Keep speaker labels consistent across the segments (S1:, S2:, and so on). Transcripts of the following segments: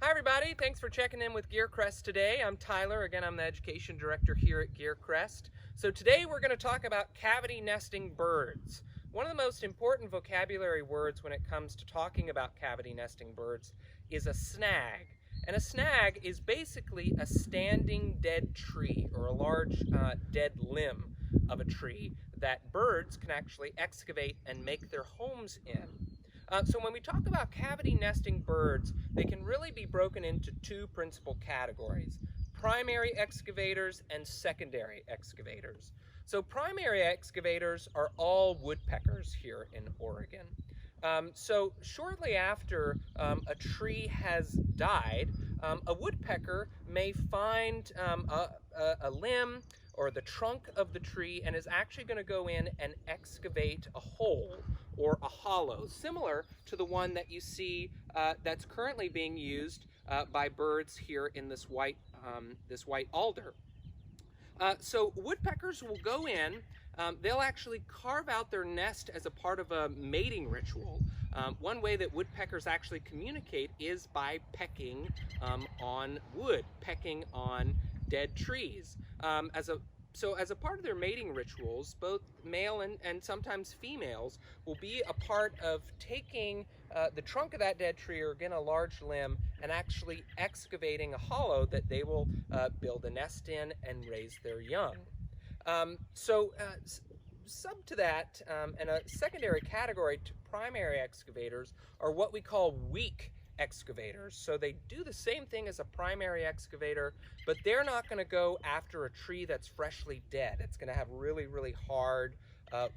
S1: Hi everybody, thanks for checking in with GeerCrest today. I'm Tyler, again I'm the Education Director here at GeerCrest. So today we're going to talk about cavity nesting birds. One of the most important vocabulary words when it comes to talking about cavity nesting birds is a snag. And a snag is basically a standing dead tree or a large dead limb of a tree that birds can actually excavate and make their homes in. So when we talk about cavity nesting birds, they can really be broken into two principal categories: primary excavators and secondary excavators. So primary excavators are all woodpeckers here in Oregon. So shortly after a tree has died, a woodpecker may find a limb or the trunk of the tree and is actually going to go in and excavate a hole or a hollow, similar to the one that you see that's currently being used by birds here in this white alder. So woodpeckers will go in, they'll actually carve out their nest as a part of a mating ritual. One way that woodpeckers actually communicate is by pecking on wood, pecking on dead trees. So as a part of their mating rituals, both male and sometimes females will be a part of taking the trunk of that dead tree, or again a large limb, and actually excavating a hollow that they will build a nest in and raise their young. Sub to that, and a secondary category to primary excavators are what we call weak excavators. So they do the same thing as a primary excavator, but they're not going to go after a tree that's freshly dead. It's going to have really, really hard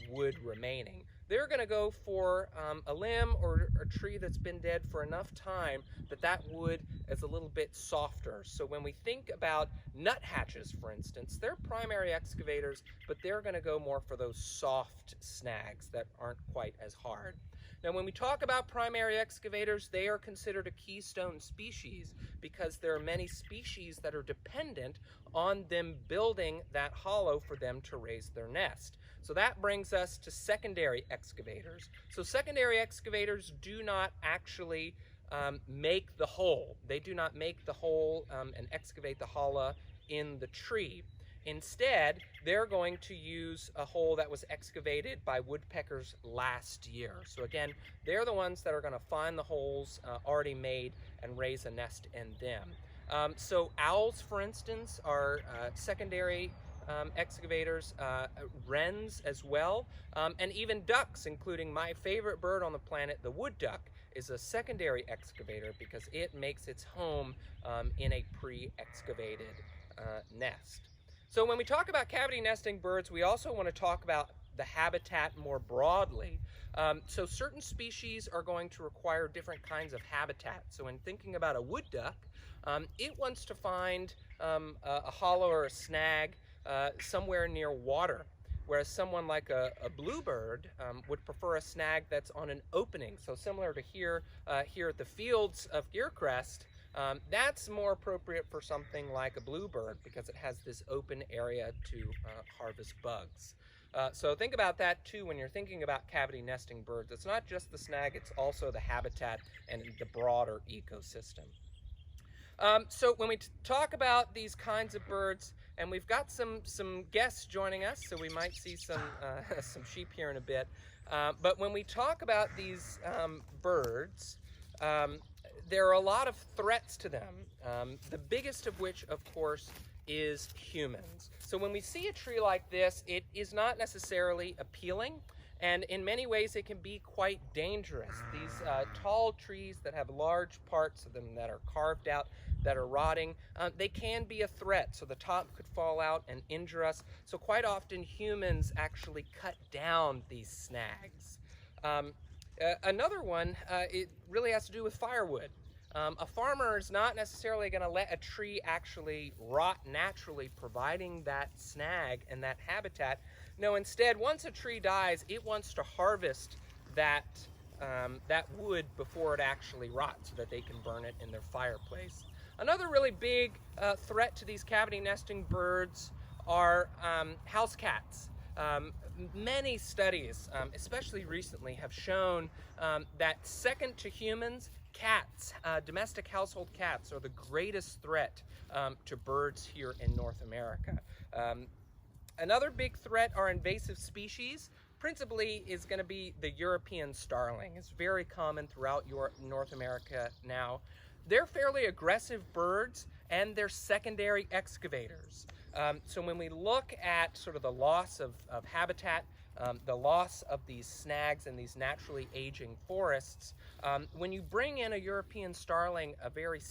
S1: wood remaining. They're going to go for a limb or a tree that's been dead for enough time that wood is a little bit softer. So when we think about nuthatches, for instance, they're primary excavators, but they're going to go more for those soft snags that aren't quite as hard. Now, when we talk about primary excavators, they are considered a keystone species because there are many species that are dependent on them building that hollow for them to raise their nest. So that brings us to secondary excavators. So secondary excavators do not actually make the hole. They do not make the hole and excavate the hollow in the tree. Instead, they're going to use a hole that was excavated by woodpeckers last year. So again, they're the ones that are going to find the holes already made and raise a nest in them. So owls, for instance, are secondary excavators, wrens as well, and even ducks, including my favorite bird on the planet, the wood duck, is a secondary excavator because it makes its home in a pre-excavated nest. So when we talk about cavity nesting birds, we also want to talk about the habitat more broadly. So certain species are going to require different kinds of habitat. So in thinking about a wood duck, it wants to find a hollow or a snag somewhere near water, whereas someone like a bluebird would prefer a snag that's on an opening. So similar to here at the fields of GeerCrest, that's more appropriate for something like a bluebird because it has this open area to harvest bugs. So think about that too when you're thinking about cavity nesting birds. It's not just the snag, it's also the habitat and the broader ecosystem. So when we talk about these kinds of birds, and we've got some guests joining us, so we might see some sheep here in a bit. But when we talk about these birds, there are a lot of threats to them, the biggest of which, of course, is humans. So when we see a tree like this, it is not necessarily appealing, and in many ways it can be quite dangerous. These tall trees that have large parts of them that are carved out, that are rotting, they can be a threat. So the top could fall out and injure us. So quite often humans actually cut down these snags. Another one, it really has to do with firewood. A farmer is not necessarily going to let a tree actually rot naturally, providing that snag and that habitat. No, instead, once a tree dies, it wants to harvest that wood before it actually rots so that they can burn it in their fireplace. Another really big threat to these cavity nesting birds are house cats. Many studies, especially recently, have shown that second to humans, Cats, domestic household cats are the greatest threat to birds here in North America. Another big threat are invasive species. Principally is going to be the European starling. It's very common throughout North America now. They're fairly aggressive birds, and they're secondary excavators. So when we look at sort of the loss of habitat, the loss of these snags and these naturally aging forests, when you bring in a European starling, a very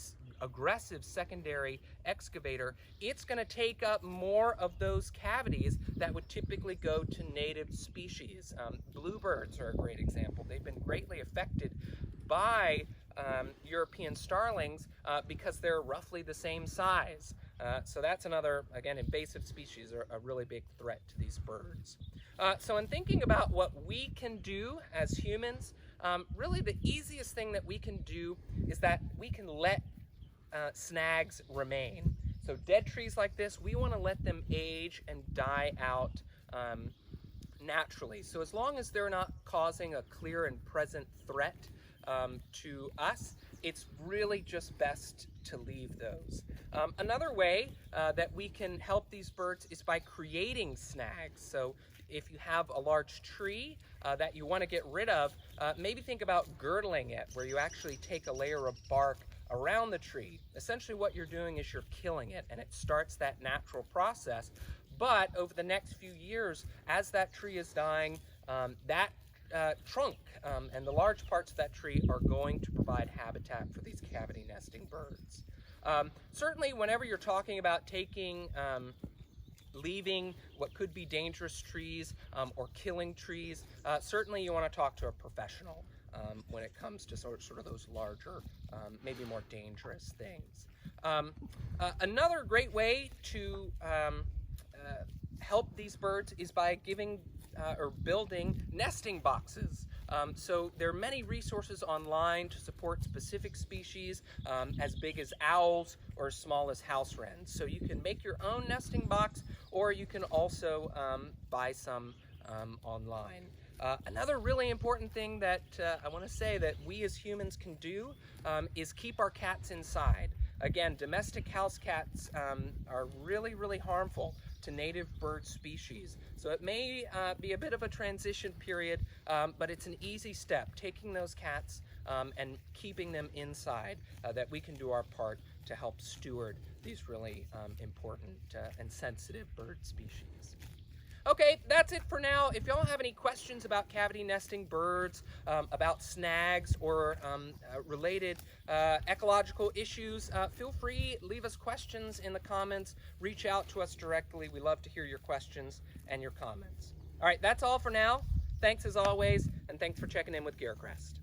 S1: aggressive secondary excavator, it's going to take up more of those cavities that would typically go to native species. Bluebirds are a great example. They've been greatly affected by European starlings because they're roughly the same size. So that's another, again, invasive species are a really big threat to these birds. So in thinking about what we can do as humans, really the easiest thing that we can do is that we can let snags remain. So dead trees like this, we want to let them age and die out naturally. So as long as they're not causing a clear and present threat to us, it's really just best to leave those. Another way that we can help these birds is by creating snags. So if you have a large tree that you want to get rid of, maybe think about girdling it, where you actually take a layer of bark around the tree. Essentially what you're doing is you're killing it, and it starts that natural process. But over the next few years, as that tree is dying, that trunk and the large parts of that tree are going to provide habitat for these cavity nesting birds. Certainly whenever you're talking about taking leaving what could be dangerous trees or killing trees, certainly you want to talk to a professional when it comes to sort of those larger, maybe more dangerous things. Another great way to help these birds is by giving or building nesting boxes. So there are many resources online to support specific species as big as owls or as small as house wrens. So you can make your own nesting box, or you can also buy some online. Another really important thing that I want to say that we as humans can do is keep our cats inside. Again, domestic house cats are really, really harmful to native bird species. So it may be a bit of a transition period, but it's an easy step, taking those cats and keeping them inside, that we can do our part to help steward these really important and sensitive bird species. Okay, that's it for now. If y'all have any questions about cavity nesting birds, about snags, or related ecological issues, feel free, leave us questions in the comments, reach out to us directly. We love to hear your questions and your comments. All right, that's all for now. Thanks as always, and thanks for checking in with GeerCrest.